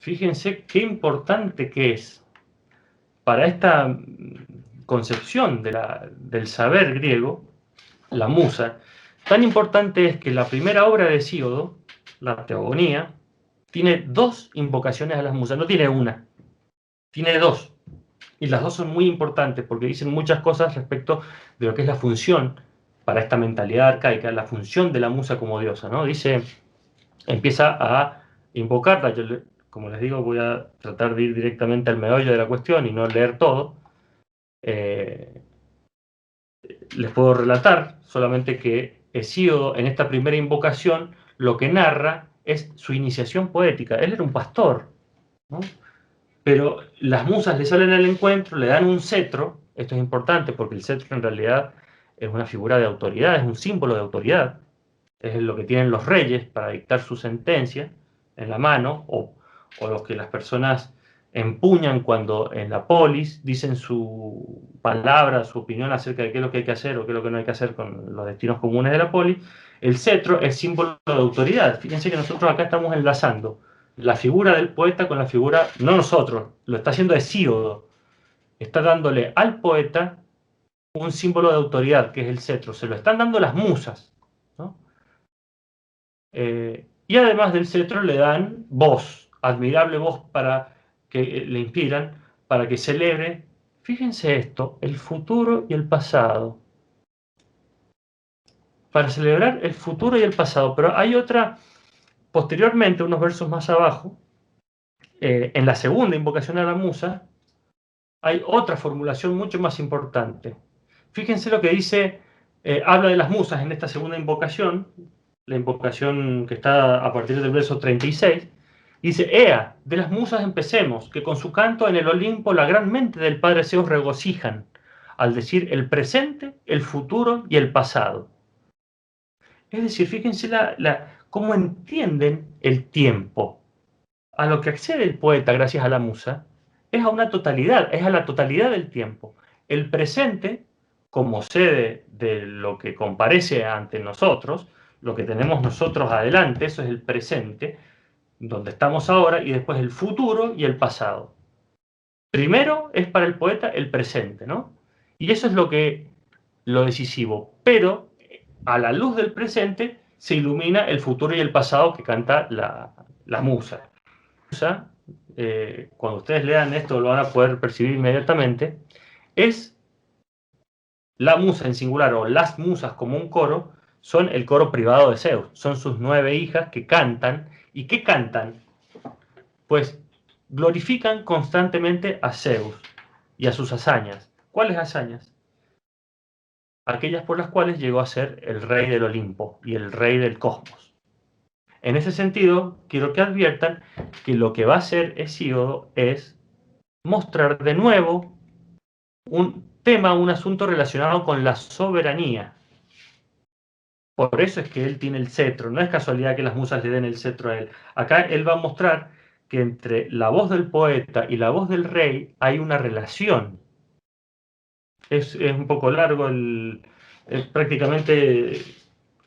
Fíjense qué importante que es para esta concepción del saber griego, la musa. Tan importante es que la primera obra de Hesíodo, la Teogonía, tiene dos invocaciones a las musas, no tiene una, tiene dos. Y las dos son muy importantes porque dicen muchas cosas respecto de lo que es la función para esta mentalidad arcaica, la función de la musa como diosa, ¿no? Dice, empieza a invocarla. Yo, como les digo, voy a tratar de ir directamente al meollo de la cuestión y no leer todo. Les puedo relatar solamente que Hesíodo, en esta primera invocación, lo que narra es su iniciación poética. Él era un pastor, ¿no? Pero las musas le salen al encuentro, le dan un cetro. Esto es importante porque el cetro en realidad es una figura de autoridad, es un símbolo de autoridad. Es lo que tienen los reyes para dictar su sentencia en la mano, o los que las personas empuñan cuando en la polis dicen su palabra, su opinión acerca de qué es lo que hay que hacer o qué es lo que no hay que hacer con los destinos comunes de la polis. El cetro es símbolo de autoridad. Fíjense que nosotros acá estamos enlazando la figura del poeta con la figura, no nosotros, lo está haciendo Hesíodo, está dándole al poeta un símbolo de autoridad, que es el cetro, se lo están dando las musas, ¿no? Y además del cetro le dan voz, admirable voz para que le inspiran, para que celebre, fíjense esto, el futuro y el pasado. Para celebrar el futuro y el pasado. Pero hay otra, posteriormente, unos versos más abajo, en la segunda invocación a la musa, hay otra formulación mucho más importante. Fíjense lo que dice, habla de las musas en esta segunda invocación, la invocación que está a partir del verso 36, dice, Ea, de las musas empecemos, que con su canto en el Olimpo la gran mente del Padre Zeus regocijan, al decir el presente, el futuro y el pasado. Es decir, fíjense cómo entienden el tiempo. A lo que accede el poeta gracias a la musa es a una totalidad, es a la totalidad del tiempo. El presente, como sede de lo que comparece ante nosotros, lo que tenemos nosotros adelante, eso es el presente, donde estamos ahora, y después el futuro y el pasado. Primero es para el poeta el presente, ¿no? Y eso es lo decisivo. Pero a la luz del presente se ilumina el futuro y el pasado que canta la musa. Cuando ustedes lean esto lo van a poder percibir inmediatamente, es la musa en singular o las musas como un coro, son el coro privado de Zeus, son sus 9 hijas que cantan. ¿Y qué cantan? Pues glorifican constantemente a Zeus y a sus hazañas. ¿Cuáles hazañas? Aquellas por las cuales llegó a ser el rey del Olimpo y el rey del cosmos. En ese sentido, quiero que adviertan que lo que va a hacer Hesíodo es mostrar de nuevo un tema, un asunto relacionado con la soberanía. Por eso es que él tiene el cetro. No es casualidad que las musas le den el cetro a él. Acá él va a mostrar que entre la voz del poeta y la voz del rey hay una relación. Es un poco largo, prácticamente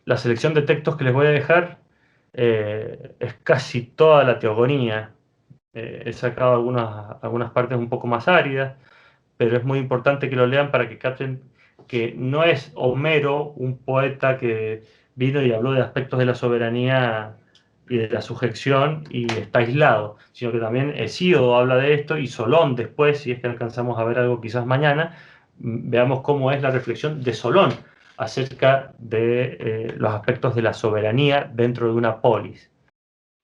la selección de textos que les voy a dejar es casi toda la teogonía. He sacado algunas partes un poco más áridas, pero es muy importante que lo lean para que capten que no es Homero un poeta que vino y habló de aspectos de la soberanía y de la sujeción y está aislado, sino que también Hesíodo habla de esto y Solón después, si es que alcanzamos a ver algo quizás mañana, veamos cómo es la reflexión de Solón acerca de los aspectos de la soberanía dentro de una polis.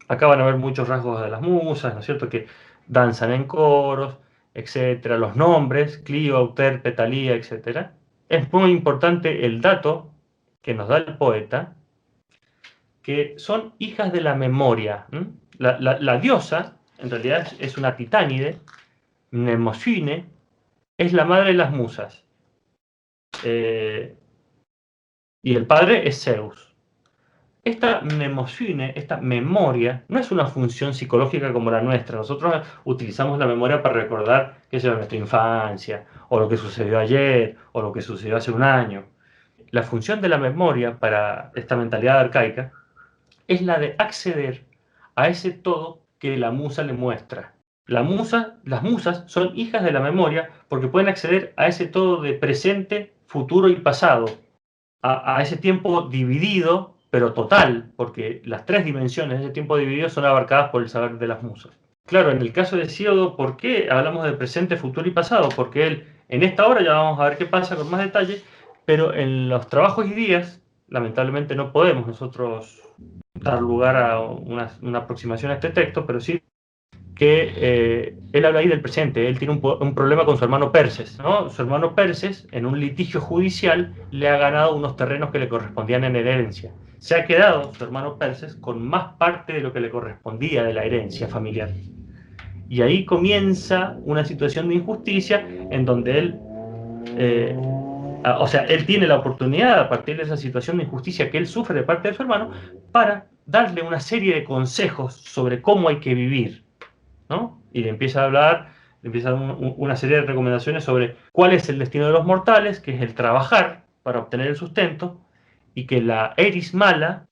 Acá van a ver muchos rasgos de las musas, ¿no es cierto?, que danzan en coros, etcétera, los nombres, Clio, Euterpe, Talía, etcétera. Es muy importante el dato que nos da el poeta, que son hijas de la memoria. La diosa, en realidad, es una titánide, Mnemosyne, es la madre de las musas. Y el padre es Zeus. Esta mnemosyne, esta memoria, no es una función psicológica como la nuestra. Nosotros utilizamos la memoria para recordar qué sea nuestra infancia, o lo que sucedió ayer, o lo que sucedió hace un año. La función de la memoria para esta mentalidad arcaica es la de acceder a ese todo que la musa le muestra. Las musas son hijas de la memoria porque pueden acceder a ese todo de presente, futuro y pasado, a ese tiempo dividido, pero total, porque las tres dimensiones de ese tiempo dividido son abarcadas por el saber de las musas. Claro, en el caso de Hesíodo, ¿por qué hablamos de presente, futuro y pasado? Porque él, en esta hora ya vamos a ver qué pasa con más detalle, pero en los trabajos y días, lamentablemente no podemos nosotros dar lugar a una aproximación a este texto, pero sí que él habla ahí del presente. Él tiene un problema con su hermano Perses, ¿no? Su hermano Perses, en un litigio judicial, le ha ganado unos terrenos que le correspondían en herencia. Se ha quedado su hermano Perses con más parte de lo que le correspondía de la herencia familiar. Y ahí comienza una situación de injusticia en donde él, o sea, él tiene la oportunidad, a partir de esa situación de injusticia que él sufre de parte de su hermano, para darle una serie de consejos sobre cómo hay que vivir, ¿no? Y le empieza a hablar, le empieza a dar una serie de recomendaciones sobre cuál es el destino de los mortales, que es el trabajar para obtener el sustento, y que la Eris Mala,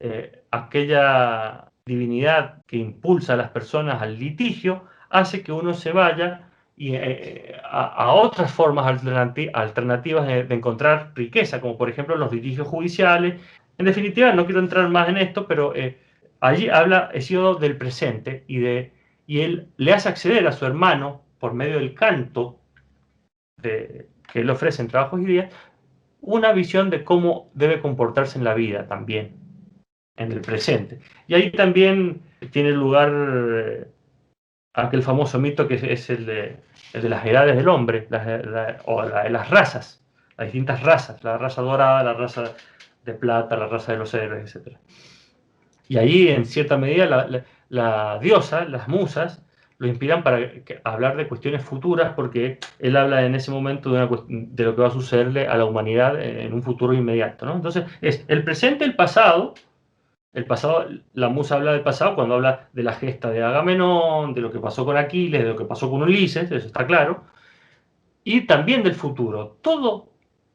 aquella divinidad que impulsa a las personas al litigio, hace que uno se vaya y, a otras formas alternativas de encontrar riqueza, como por ejemplo los litigios judiciales. En definitiva, no quiero entrar más en esto, pero allí habla Hesíodo del presente y él le hace acceder a su hermano, por medio del canto que él ofrece en Trabajos y Días, una visión de cómo debe comportarse en la vida también, en el presente. Y ahí también tiene lugar aquel famoso mito que es el de las edades del hombre, las razas, las distintas razas, la raza dorada, la raza de plata, la raza de los héroes, etc. Y ahí, en cierta medida, la diosa, las musas, lo inspiran para hablar de cuestiones futuras, porque él habla en ese momento de lo que va a sucederle a la humanidad en un futuro inmediato, ¿no? Entonces, es el presente, el pasado, la musa habla del pasado cuando habla de la gesta de Agamenón, de lo que pasó con Aquiles, de lo que pasó con Ulises, eso está claro, y también del futuro, todo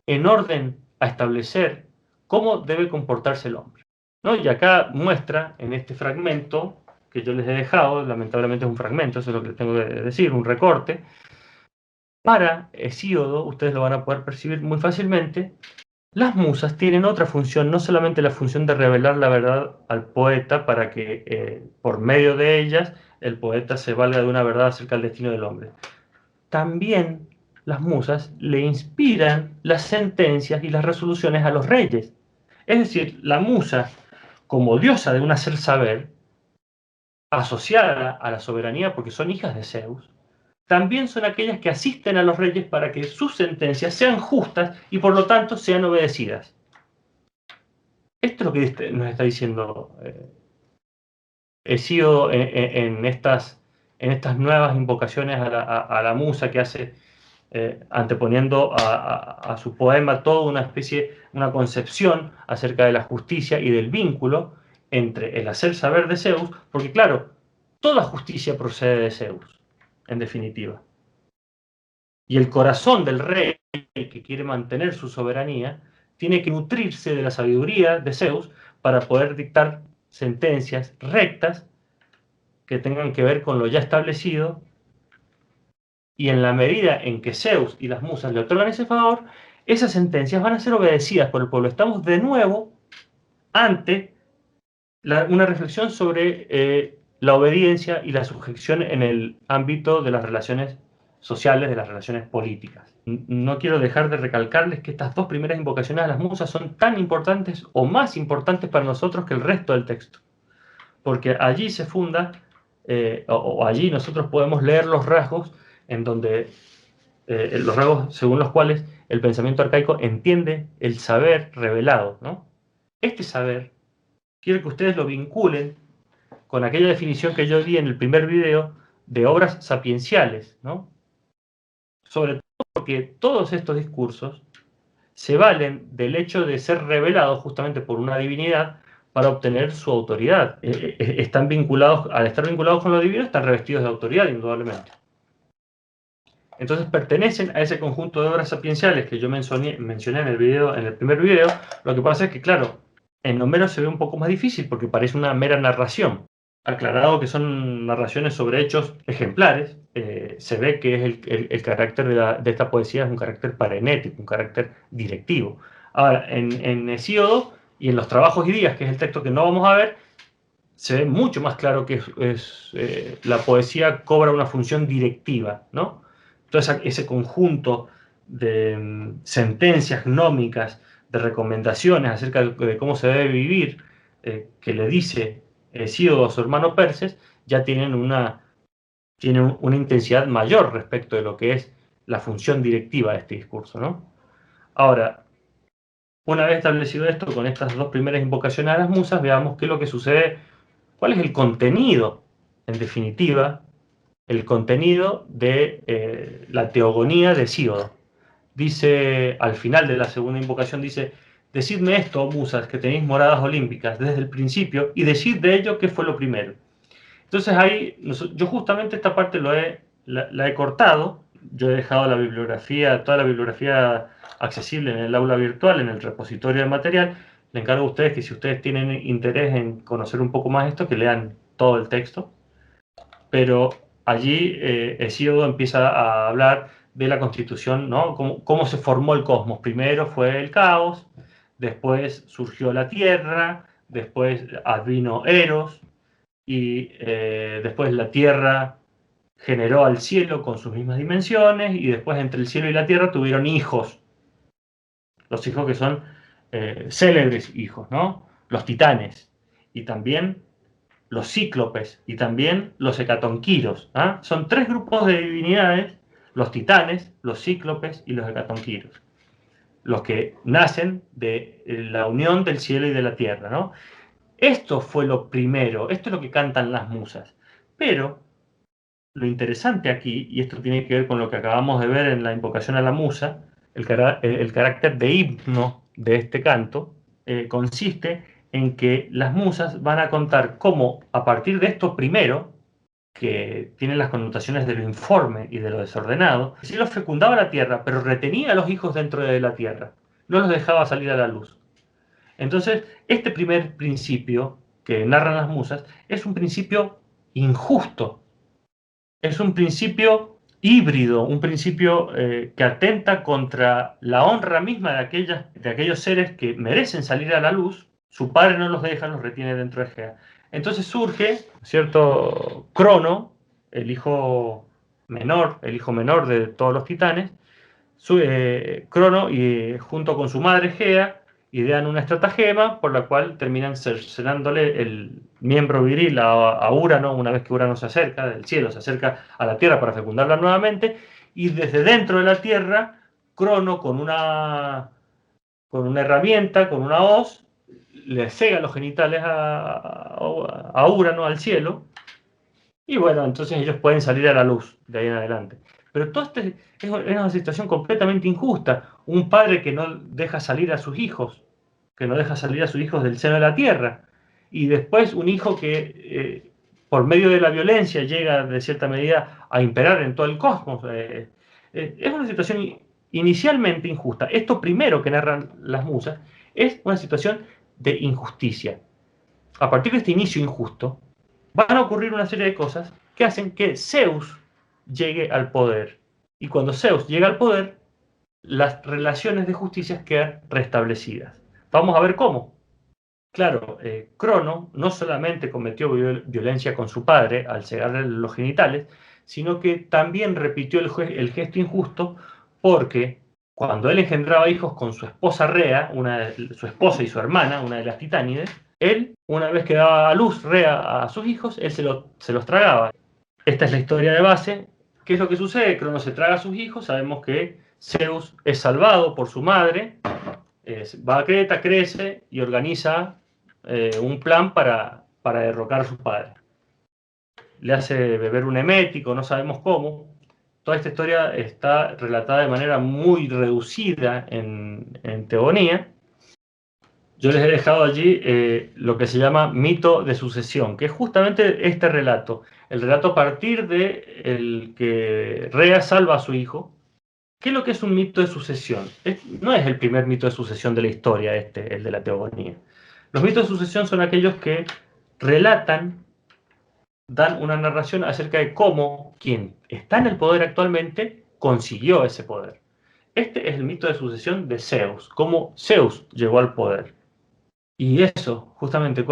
en orden a establecer cómo debe comportarse el hombre, ¿no? Y acá muestra en este fragmento que yo les he dejado, lamentablemente es un fragmento, eso es lo que les tengo que decir, un recorte. Para Hesíodo, ustedes lo van a poder percibir muy fácilmente, las musas tienen otra función, no solamente la función de revelar la verdad al poeta para que por medio de ellas el poeta se valga de una verdad acerca del destino del hombre. También las musas le inspiran las sentencias y las resoluciones a los reyes. Es decir, la musa, como diosa de un hacer saber, asociada a la soberanía porque son hijas de Zeus, también son aquellas que asisten a los reyes para que sus sentencias sean justas y por lo tanto sean obedecidas. Esto es lo que nos está diciendo Hesíodo en estas nuevas invocaciones a la musa que hace, anteponiendo a su poema toda una especie, una concepción acerca de la justicia y del vínculo entre el hacer saber de Zeus, porque claro, toda justicia procede de Zeus, en definitiva. Y el corazón del rey, que quiere mantener su soberanía, tiene que nutrirse de la sabiduría de Zeus para poder dictar sentencias rectas que tengan que ver con lo ya establecido, y en la medida en que Zeus y las musas le otorgan ese favor, esas sentencias van a ser obedecidas por el pueblo. Estamos de nuevo ante una reflexión sobre la obediencia y la sujeción en el ámbito de las relaciones sociales, de las relaciones políticas. No quiero dejar de recalcarles que estas dos primeras invocaciones a las musas son tan importantes o más importantes para nosotros que el resto del texto, porque allí se funda, o allí nosotros podemos leer los rasgos en donde, los rasgos según los cuales el pensamiento arcaico entiende el saber revelado, ¿no? Este saber, quiero que ustedes lo vinculen con aquella definición que yo di en el primer video de obras sapienciales, ¿no? Sobre todo porque todos estos discursos se valen del hecho de ser revelados justamente por una divinidad para obtener su autoridad. Están vinculados, al estar vinculados con lo divino, están revestidos de autoridad, indudablemente. Entonces pertenecen a ese conjunto de obras sapienciales que yo mencioné en el primer video. Lo que pasa es que, claro, en Homero se ve un poco más difícil porque parece una mera narración. aclarado que son narraciones sobre hechos ejemplares, se ve que es el carácter de esta poesía es un carácter parenético, un carácter directivo. Ahora, en Hesíodo y en los trabajos y días, que es el texto que no vamos a ver, se ve mucho más claro que la poesía cobra una función directiva, ¿no? Entonces, ese conjunto de sentencias gnómicas, de recomendaciones acerca de cómo se debe vivir, que le dice Hesíodo a su hermano Perses, ya tienen una intensidad mayor respecto de lo que es la función directiva de este discurso, ¿no? Ahora, una vez establecido esto, con estas dos primeras invocaciones a las musas, veamos qué es lo que sucede, cuál es el contenido, en definitiva, el contenido de la teogonía de Hesíodo. Dice, al final de la segunda invocación, dice: decidme esto, oh musas, que tenéis moradas olímpicas desde el principio, y decid de ello qué fue lo primero. Entonces ahí, yo justamente esta parte la he cortado, yo he dejado la bibliografía, toda la bibliografía accesible en el aula virtual, en el repositorio de material. Le encargo a ustedes que si ustedes tienen interés en conocer un poco más esto, que lean todo el texto. Pero allí Hesíodo empieza a hablar de la constitución, ¿no? Cómo se formó el cosmos. Primero fue el caos, después surgió la tierra, después advino Eros, y después la tierra generó al cielo con sus mismas dimensiones, y después entre el cielo y la tierra tuvieron hijos, los hijos que son célebres hijos, ¿no? Los titanes, y también los cíclopes, y también los hecatonquiros. ¿Ah? Son tres grupos de divinidades: los titanes, los cíclopes y los hecatonquiros, los que nacen de la unión del cielo y de la tierra, ¿no? Esto fue lo primero, esto es lo que cantan las musas. Pero lo interesante aquí, y esto tiene que ver con lo que acabamos de ver en la invocación a la musa, el carácter de himno de este canto, consiste en que las musas van a contar cómo, a partir de esto primero, que tiene las connotaciones de lo informe y de lo desordenado, el cielo fecundaba la tierra, pero retenía a los hijos dentro de la tierra, no los dejaba salir a la luz. Entonces, este primer principio que narran las musas es un principio injusto, es un principio híbrido, un principio que atenta contra la honra misma de aquellos seres que merecen salir a la luz. Su padre no los deja, los retiene dentro de Gea. Entonces surge, ¿cierto? Crono, el hijo menor de todos los titanes, Crono, y junto con su madre Gea, idean una estratagema por la cual terminan cercenándole el miembro viril a Urano, una vez que Urano se acerca del cielo, se acerca a la Tierra para fecundarla nuevamente, y desde dentro de la Tierra, Crono con una herramienta, con una hoz, le cega los genitales a Urano, al cielo, y bueno, entonces ellos pueden salir a la luz de ahí en adelante. Pero todo es una situación completamente injusta. Un padre que no deja salir a sus hijos, que no deja salir a sus hijos del seno de la tierra. Y después un hijo que por medio de la violencia llega de cierta medida a imperar en todo el cosmos. Es una situación inicialmente injusta. Esto primero que narran las musas es una situación de injusticia. A partir de este inicio injusto, van a ocurrir una serie de cosas que hacen que Zeus llegue al poder. Y cuando Zeus llega al poder, las relaciones de justicia quedan restablecidas. Vamos a ver cómo. Claro, Crono no solamente cometió violencia con su padre al cegarle los genitales, sino que también repitió el gesto injusto, porque cuando él engendraba hijos con su esposa Rea, su esposa y su hermana, una de las titánides, él, una vez que daba a luz Rea a sus hijos, él se los tragaba. Esta es la historia de base. ¿Qué es lo que sucede? Crono se traga a sus hijos, sabemos que Zeus es salvado por su madre, va a Creta, crece y organiza un plan para derrocar a su padre. Le hace beber un emético, no sabemos cómo. Toda esta historia está relatada de manera muy reducida en Teogonía. Yo les he dejado allí lo que se llama mito de sucesión, que es justamente este relato. El relato a partir de el que Rea salva a su hijo. ¿Qué es lo que es un mito de sucesión? No es el primer mito de sucesión de la historia, el de la teogonía. Los mitos de sucesión son aquellos que relatan dan una narración acerca de cómo quien está en el poder actualmente consiguió ese poder. Este es el mito de sucesión de Zeus, cómo Zeus llegó al poder. Y eso, justamente,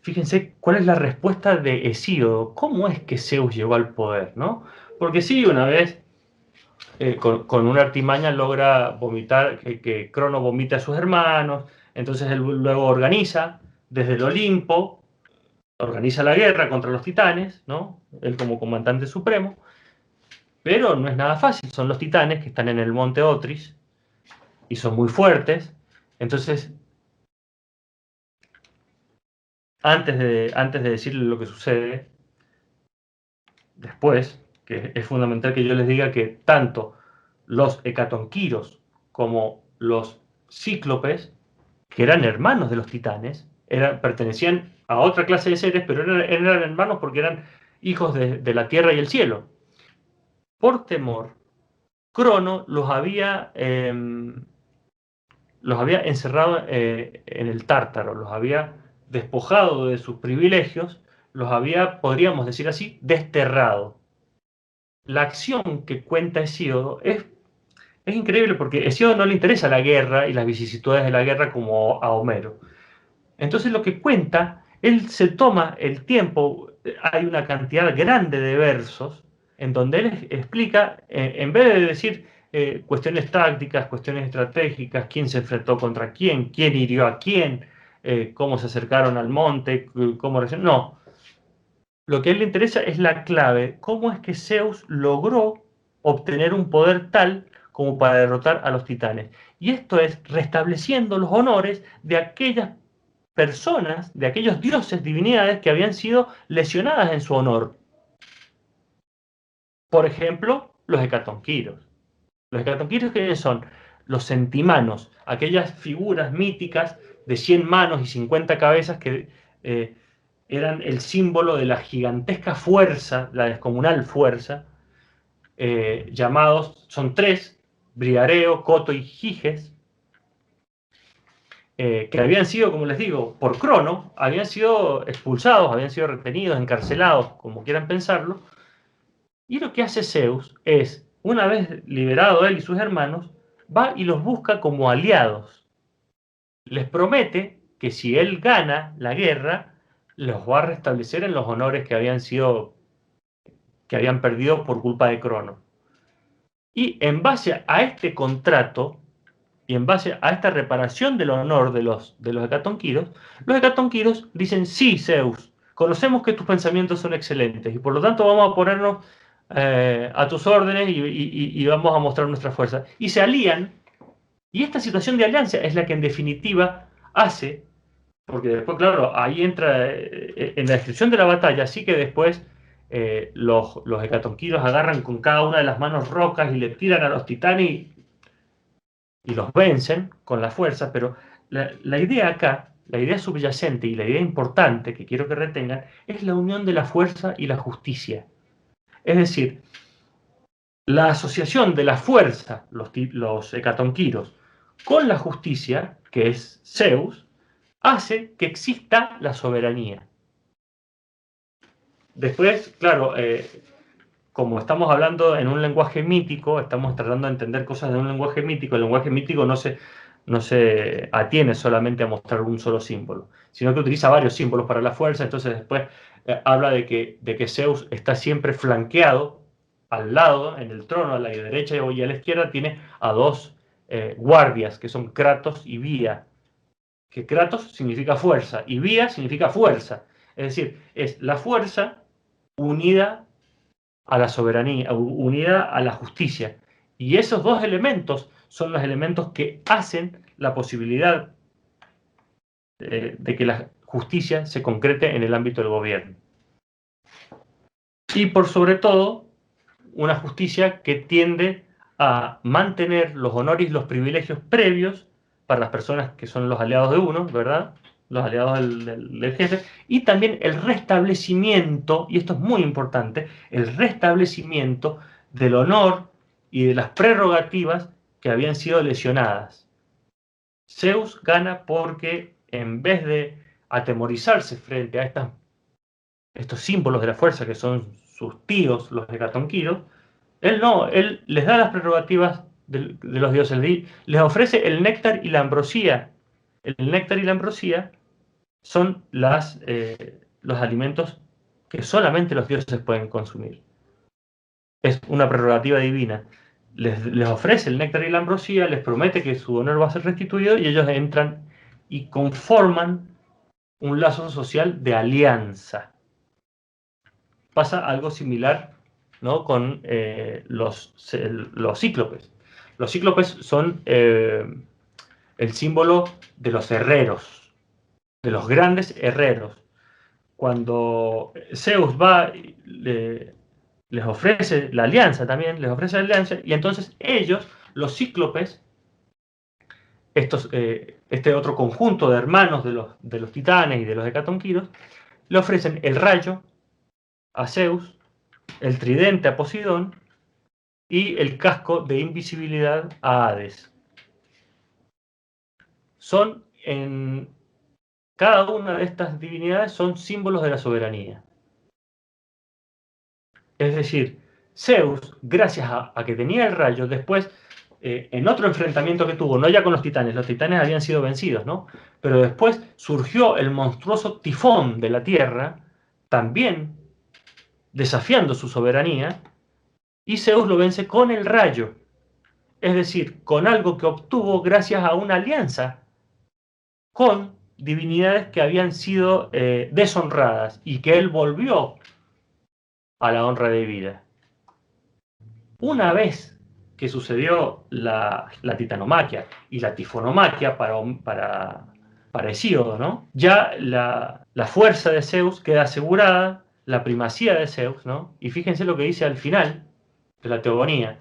fíjense cuál es la respuesta de Hesíodo. ¿Cómo es que Zeus llegó al poder, no? Porque sí, una vez con una artimaña logra vomitar, que Crono vomite a sus hermanos, entonces él luego organiza desde el Olimpo, organiza la guerra contra los titanes, ¿no? Él como comandante supremo, pero no es nada fácil, son los titanes que están en el monte Otris y son muy fuertes, entonces antes de decirle lo que sucede después, que es fundamental que yo les diga que tanto los hecatonquiros como los cíclopes, que eran hermanos de los titanes, pertenecían a otra clase de seres, pero eran hermanos porque eran hijos de la tierra y el cielo. Por temor, Crono los había encerrado en el Tártaro, los había despojado de sus privilegios, los había, podríamos decir así, desterrado. La acción que cuenta Hesíodo es increíble porque a Hesíodo no le interesa la guerra y las vicisitudes de la guerra como a Homero. Entonces lo que cuenta, él se toma el tiempo, hay una cantidad grande de versos en donde él explica, en vez de decir cuestiones tácticas, cuestiones estratégicas, quién se enfrentó contra quién hirió a quién, cómo se acercaron al monte, cómo reaccionaron. No, lo que a él le interesa es la clave, cómo es que Zeus logró obtener un poder tal como para derrotar a los titanes. Y esto es restableciendo los honores de aquellas personas, de aquellos dioses, divinidades que habían sido lesionadas en su honor. Por ejemplo, los hecatonquiros. Los hecatonquiros, ¿quiénes son? Los centimanos, aquellas figuras míticas de 100 manos y 50 cabezas que eran el símbolo de la gigantesca fuerza, la descomunal fuerza, llamados, son tres, Briareo, Coto y Giges, que habían sido, como les digo, por Crono, habían sido expulsados, habían sido retenidos, encarcelados, como quieran pensarlo, y lo que hace Zeus es, una vez liberado él y sus hermanos, va y los busca como aliados. Les promete que si él gana la guerra, los va a restablecer en los honores que habían perdido por culpa de Crono. Y en base a este contrato, y en base a esta reparación del honor de los hecatonquiros dicen, sí, Zeus, conocemos que tus pensamientos son excelentes y por lo tanto vamos a ponernos a tus órdenes y vamos a mostrar nuestra fuerza. Y se alían, y esta situación de alianza es la que en definitiva hace, porque después, claro, ahí entra en la descripción de la batalla, sí que después los hecatonquiros agarran con cada una de las manos rocas y le tiran a los titanes y los vencen con la fuerza, pero la idea acá, la idea subyacente y la idea importante que quiero que retengan es la unión de la fuerza y la justicia. Es decir, la asociación de la fuerza, los hecatonquiros, con la justicia, que es Zeus, hace que exista la soberanía. Después, claro, como estamos hablando en un lenguaje mítico, estamos tratando de entender cosas de un lenguaje mítico, el lenguaje mítico no se atiene solamente a mostrar un solo símbolo, sino que utiliza varios símbolos para la fuerza, entonces después habla de que Zeus está siempre flanqueado al lado, en el trono, a la derecha y a la izquierda, tiene a dos guardias, que son Kratos y Vía, que Kratos significa fuerza y Vía significa fuerza, es decir, es la fuerza unida a la soberanía, unida a la justicia. Y esos dos elementos son los elementos que hacen la posibilidad de que la justicia se concrete en el ámbito del gobierno. Y por sobre todo, una justicia que tiende a mantener los honores y los privilegios previos para las personas que son los aliados de uno, ¿verdad? Los aliados del jefe, y también el restablecimiento, y esto es muy importante, el restablecimiento del honor y de las prerrogativas que habían sido lesionadas. Zeus gana porque en vez de atemorizarse frente a estas estos símbolos de la fuerza que son sus tíos, los hecatonquiros, él no, él les da las prerrogativas de los dioses, les ofrece el néctar y la ambrosía. El néctar y la ambrosía son los alimentos que solamente los dioses pueden consumir. Es una prerrogativa divina. Les ofrece el néctar y la ambrosía, les promete que su honor va a ser restituido y ellos entran y conforman un lazo social de alianza. Pasa algo similar, ¿no?, con los cíclopes. Los cíclopes son el símbolo de los herreros, de los grandes herreros. Cuando Zeus va, les ofrece la alianza también, les ofrece la alianza, y entonces ellos, los cíclopes, este otro conjunto de hermanos de los titanes y de los hecatonquiros, le ofrecen el rayo a Zeus, el tridente a Poseidón y el casco de invisibilidad a Hades. Cada una de estas divinidades son símbolos de la soberanía. Es decir, Zeus, gracias a que tenía el rayo, después, en otro enfrentamiento que tuvo, no ya con los titanes habían sido vencidos, ¿no? Pero después surgió el monstruoso tifón de la Tierra, también desafiando su soberanía, y Zeus lo vence con el rayo. Es decir, con algo que obtuvo gracias a una alianza con divinidades que habían sido deshonradas y que él volvió a la honra de vida. Una vez que sucedió la titanomaquia y la tifonomaquia para Hesíodo, ¿no?, ya la fuerza de Zeus queda asegurada, la primacía de Zeus, ¿no? Y fíjense lo que dice al final de la Teogonía: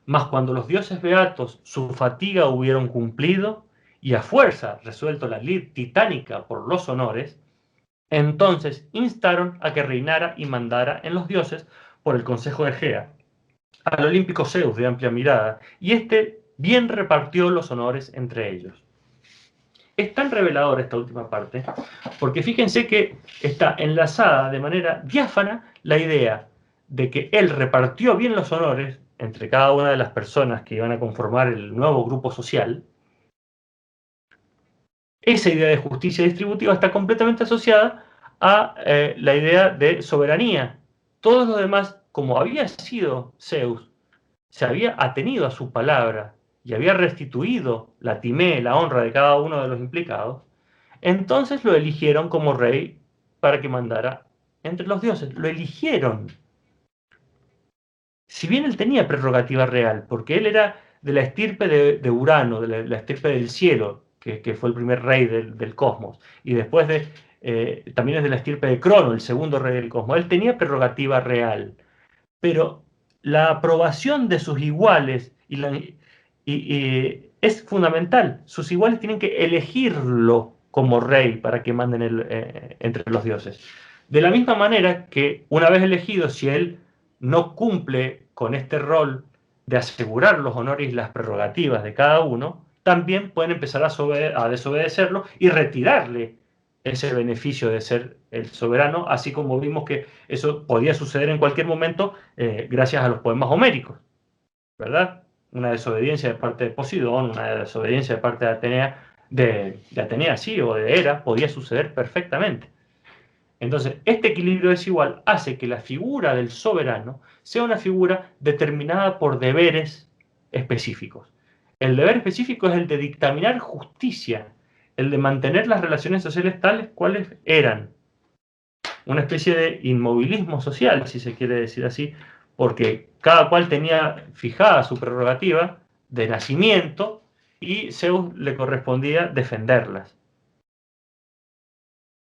mas cuando los dioses beatos su fatiga hubieron cumplido y a fuerza resuelto la lid titánica por los honores, entonces instaron a que reinara y mandara en los dioses por el consejo de Gea, al olímpico Zeus de amplia mirada, y éste bien repartió los honores entre ellos. Es tan revelador esta última parte, porque fíjense que está enlazada de manera diáfana la idea de que él repartió bien los honores entre cada una de las personas que iban a conformar el nuevo grupo social. Esa idea de justicia distributiva está completamente asociada a la idea de soberanía. Todos los demás, como había sido Zeus, se había atenido a su palabra y había restituido la timé, la honra de cada uno de los implicados, entonces lo eligieron como rey para que mandara entre los dioses. Lo eligieron. Si bien él tenía prerrogativa real, porque él era de la estirpe de Urano, de la estirpe del cielo, que fue el primer rey del cosmos, y después también es de la estirpe de Crono, el segundo rey del cosmos. Él tenía prerrogativa real, pero la aprobación de sus iguales es fundamental. Sus iguales tienen que elegirlo como rey para que manden entre los dioses. De la misma manera que, una vez elegido, si él no cumple con este rol de asegurar los honores y las prerrogativas de cada uno, también pueden empezar a desobedecerlo y retirarle ese beneficio de ser el soberano, así como vimos que eso podía suceder en cualquier momento gracias a los poemas homéricos, ¿verdad? Una desobediencia de parte de Poseidón, una desobediencia de parte de Atenea, sí, o de Hera, podía suceder perfectamente. Entonces, este equilibrio desigual hace que la figura del soberano sea una figura determinada por deberes específicos. El deber específico es el de dictaminar justicia, el de mantener las relaciones sociales tales cuales eran. Una especie de inmovilismo social, si se quiere decir así, porque cada cual tenía fijada su prerrogativa de nacimiento y Zeus le correspondía defenderlas.